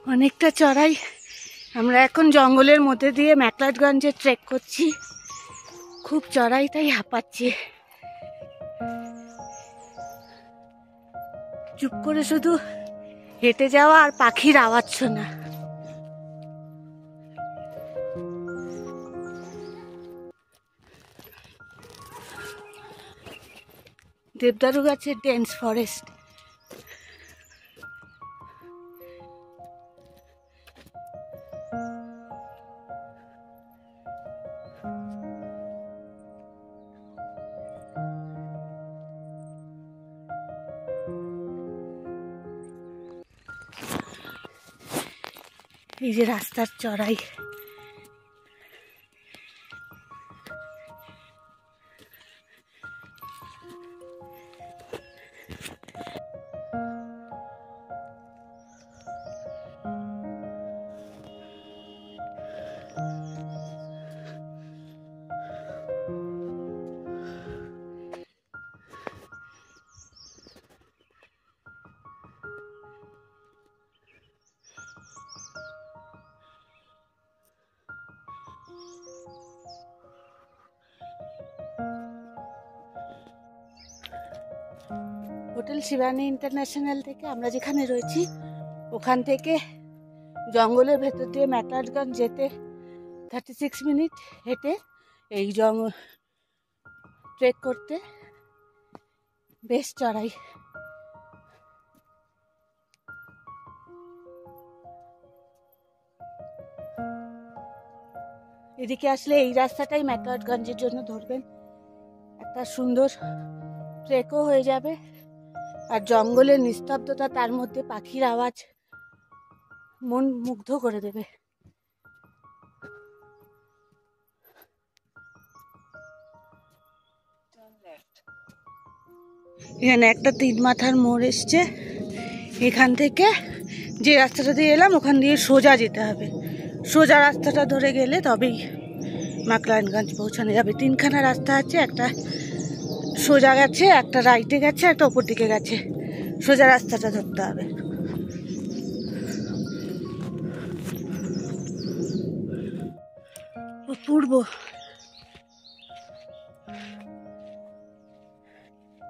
অনেকটা চড়াই। আমরা এখন জঙ্গলের মধ্যে দিয়ে ম্যাকলাডগঞ্জে ট্রেক করছি। খুব চড়াই, তাই হাঁপাচ্ছি। চুপ করে শুধু হেঁটে যাওয়া আর পাখির আওয়াজ শোনা। দেবদারু গাছের ডেন্স ফরেস্ট। এই যে রাস্তার চড়াই। হোটেল শিবানী ইন্টারন্যাশনাল থেকে আমরা যেখানে রয়েছি ওখান থেকে জঙ্গলের ভেতর দিয়ে ম্যাকলাডগঞ্জ যেতে 36 মিনিট হেঁটে এই ট্রেক করতে বেশ চড়াই। এদিকে আসলে এই রাস্তাটাই ম্যাকলাডগঞ্জের জন্য ধরবেন। একটা সুন্দর ট্রেকও হয়ে যাবে, আর জঙ্গলের নিস্তব্ধতা, তার মধ্যে পাখির আওয়াজ মন মুগ্ধ করে দেবে। এখানে একটা 3 মাথার মোড় এসছে। এখান থেকে যে রাস্তাটা দিয়ে এলাম ওখান দিয়ে সোজা যেতে হবে। সোজা রাস্তাটা ধরে গেলে তবেই ম্যাকলাডগঞ্জ পৌঁছানো যাবে। 3খানা রাস্তা আছে, একটা সোজা গেছে, একটা রাইটে গেছে, একটা ওপর দিকে গেছে। সোজা রাস্তাটা ধরতে হবে। অপূর্ব।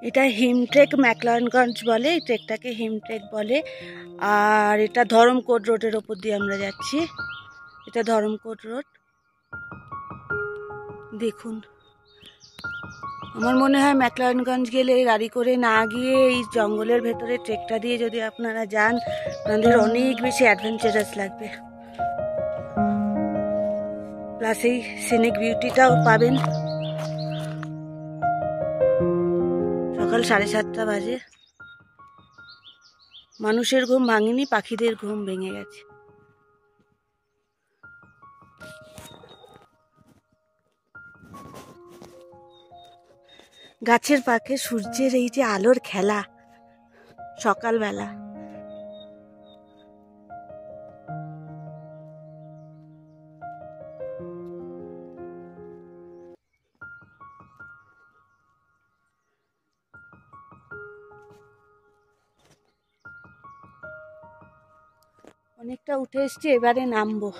এটা হিমট্রেক ম্যাকলাডগঞ্জ বলে, এই ট্রেকটাকে হিমট্রেক বলে। আর এটা ধরমকোট রোডের ওপর দিয়ে আমরা যাচ্ছি। এটা ধরমকোট রোড। দেখুন, আমার মনে হয় ম্যাকলাডগঞ্জ গেলে গাড়ি করে না গিয়ে এই জঙ্গলের ভেতরে ট্রেকটা দিয়ে যদি আপনারা যান, আপনাদের অনেক বেশি অ্যাডভেঞ্চারাস লাগবে। প্লাস এই সিনিক বিউটিটাও পাবেন। সকাল 7:30 বাজে। মানুষের ঘুম ভাঙেনি, পাখিদের ঘুম ভেঙে গেছে। গাছের পাখে সূর্যের এই যে আলোর খেলা সকালবেলা, অনেকটা উঠে এসছি, এবারে নামবো।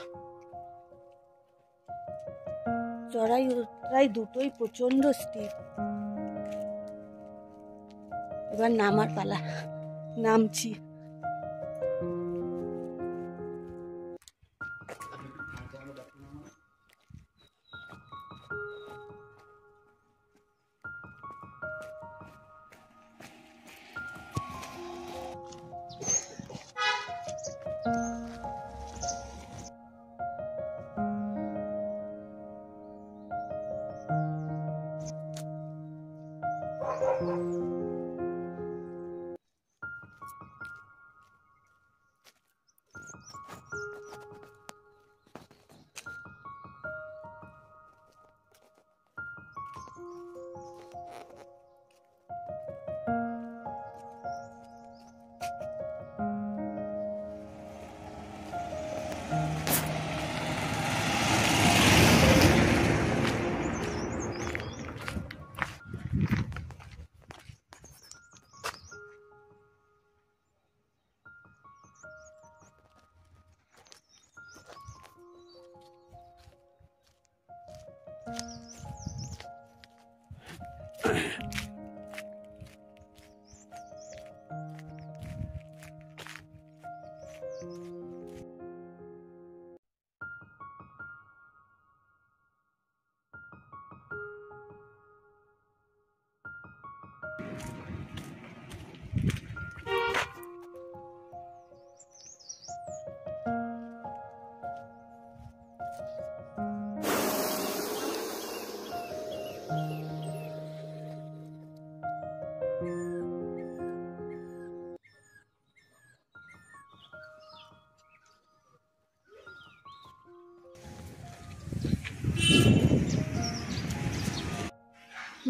চড়াই উতরাই দুটোই প্রচন্ড স্টিপ। এবার নামার পালা, নামছি।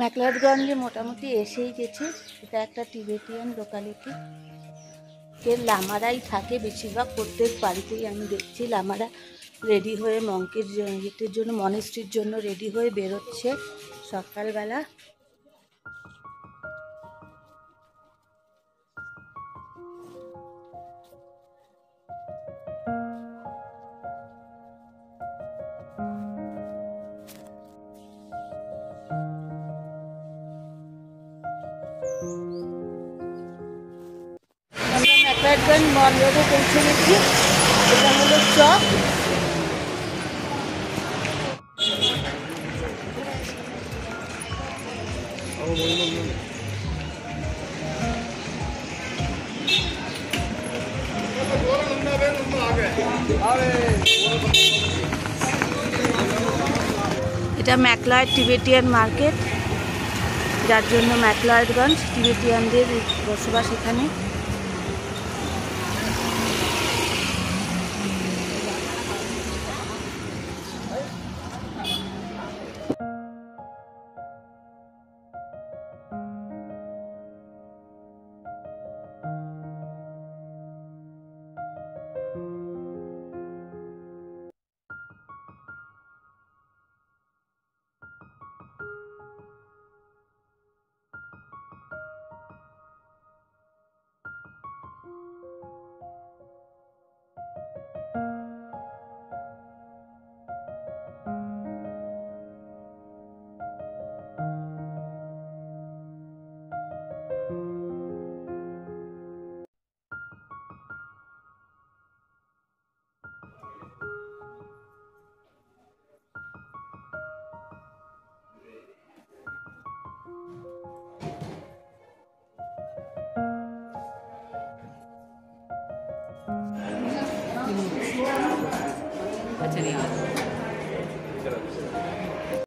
ম্যাকলাডগঞ্জে মোটামুটি এসেই গেছে। এটা একটা টিবেটিয়ান লোকালিটি। এর লামারাই থাকে বেশিরভাগ, প্রত্যেক বাড়িতেই আমি দেখছি লামারা রেডি হয়ে মঙ্কের ইয়ের জন্য, মনেস্ট্রির জন্য রেডি হয়ে বেরোচ্ছে সকালবেলা। আমরা ম্যাকলাডগঞ্জ মল রোডে পৌঁছে গেছি। এটা হলো চক। এটা ম্যাকলয়েড টিবেটিয়ান মার্কেট, যার জন্য ম্যাকলয়েডগঞ্জ, টিবেটিয়ানদের বসবাস এখানে। अच्छा नहीं